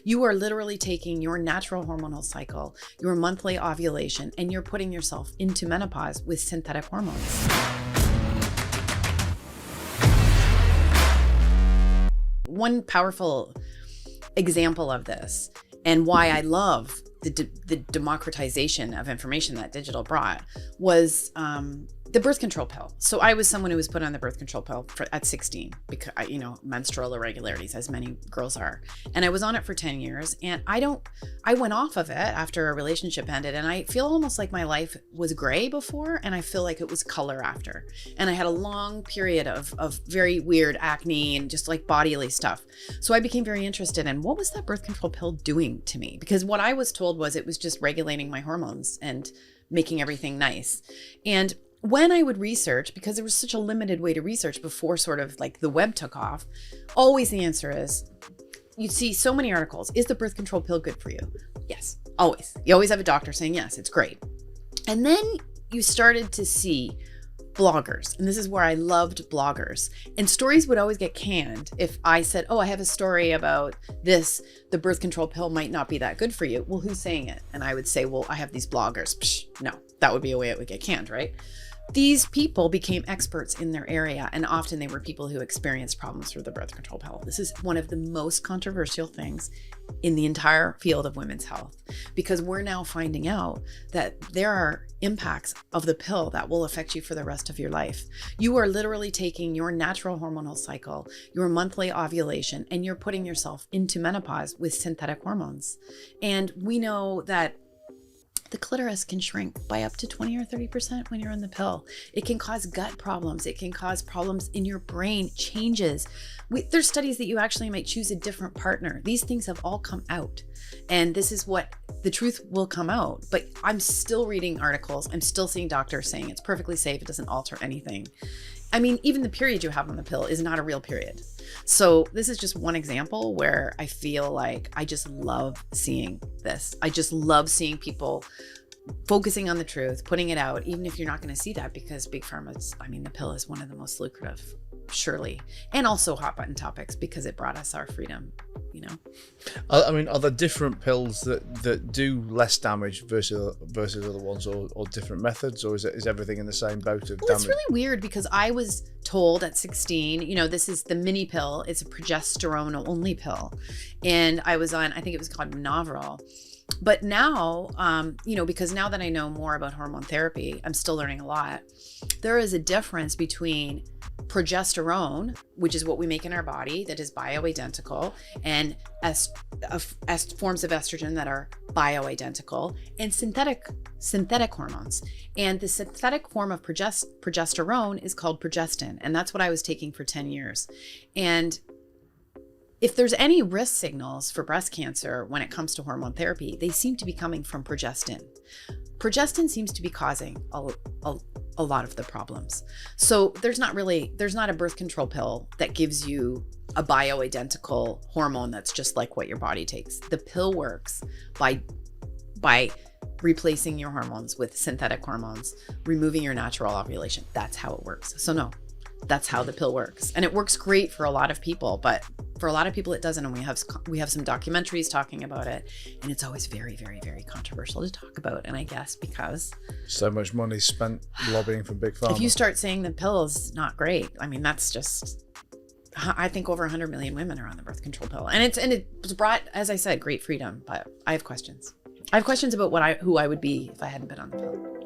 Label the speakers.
Speaker 1: You are literally taking your natural hormonal cycle, your monthly ovulation, and you're putting yourself into menopause with synthetic hormones. One powerful example of this, and why I love the democratization of information that digital brought, was the birth control pill. So I was someone who was put on the birth control pill at 16 because, menstrual irregularities, as many girls are. And I was on it for 10 years. And I went off of it after a relationship ended. And I feel almost like my life was gray before, and I feel like it was color after. And I had a long period of very weird acne and just like bodily stuff. So I became very interested in what was that birth control pill doing to me? Because what I was told was it was just regulating my hormones and making everything nice. And when I would research, because there was such a limited way to research before sort of like the web took off, always the answer is, you'd see so many articles. Is the birth control pill good for you? Yes, always. You always have a doctor saying, yes, it's great. And then you started to see bloggers. And this is where I loved bloggers. And stories would always get canned if I said, oh, I have a story about this. The birth control pill might not be that good for you. Well, who's saying it? And I would say, well, I have these bloggers. Psh, no, that would be a way it would get canned, right? These people became experts in their area, and often they were people who experienced problems with the birth control pill. This is one of the most controversial things in the entire field of women's health, because we're now finding out that there are impacts of the pill that will affect you for the rest of your life. You are literally taking your natural hormonal cycle, your monthly ovulation, and you're putting yourself into menopause with synthetic hormones. And we know that the clitoris can shrink by up to 20 or 30% when you're on the pill. It can cause gut problems. It can cause problems in your brain, changes. There's studies that you actually might choose a different partner. These things have all come out. And this is what the truth will come out. But I'm still reading articles. I'm still seeing doctors saying it's perfectly safe. It doesn't alter anything. I mean, even the period you have on the pill is not a real period. So this is just one example where I feel like I just love seeing this. I just love seeing people focusing on the truth, putting it out, even if you're not going to see that, because big pharma, the pill is one of the most lucrative, surely, and also hot button topics because it brought us our freedom,
Speaker 2: Are there different pills that do less damage versus other ones, or different methods, or is everything in the same boat of damage?
Speaker 1: It's really weird because I was told at 16, this is the mini pill. It's a progesterone only pill. And I was on, I think it was called Novril. But now, because now that I know more about hormone therapy, I'm still learning a lot. There is a difference between progesterone, which is what we make in our body that is bioidentical, and forms of estrogen that are bioidentical, and synthetic hormones. And the synthetic form of progesterone is called progestin, and that's what I was taking for 10 years. And if there's any risk signals for breast cancer when it comes to hormone therapy, they seem to be coming from progestin. Progestin seems to be causing a lot of the problems. So there's not a birth control pill that gives you a bioidentical hormone that's just like what your body takes. The pill works by replacing your hormones with synthetic hormones, removing your natural ovulation. That's how it works. So no, that's how the pill works. And it works great for a lot of people, but for a lot of people it doesn't. And we have some documentaries talking about it, and it's always very, very, very controversial to talk about. And I guess because
Speaker 2: so much money spent lobbying for big pharma.
Speaker 1: If you start saying the pill is not great, that's just, I think over 100 million women are on the birth control pill, and it's brought, as I said, great freedom. But I have questions. I have questions about who I would be if I hadn't been on the pill.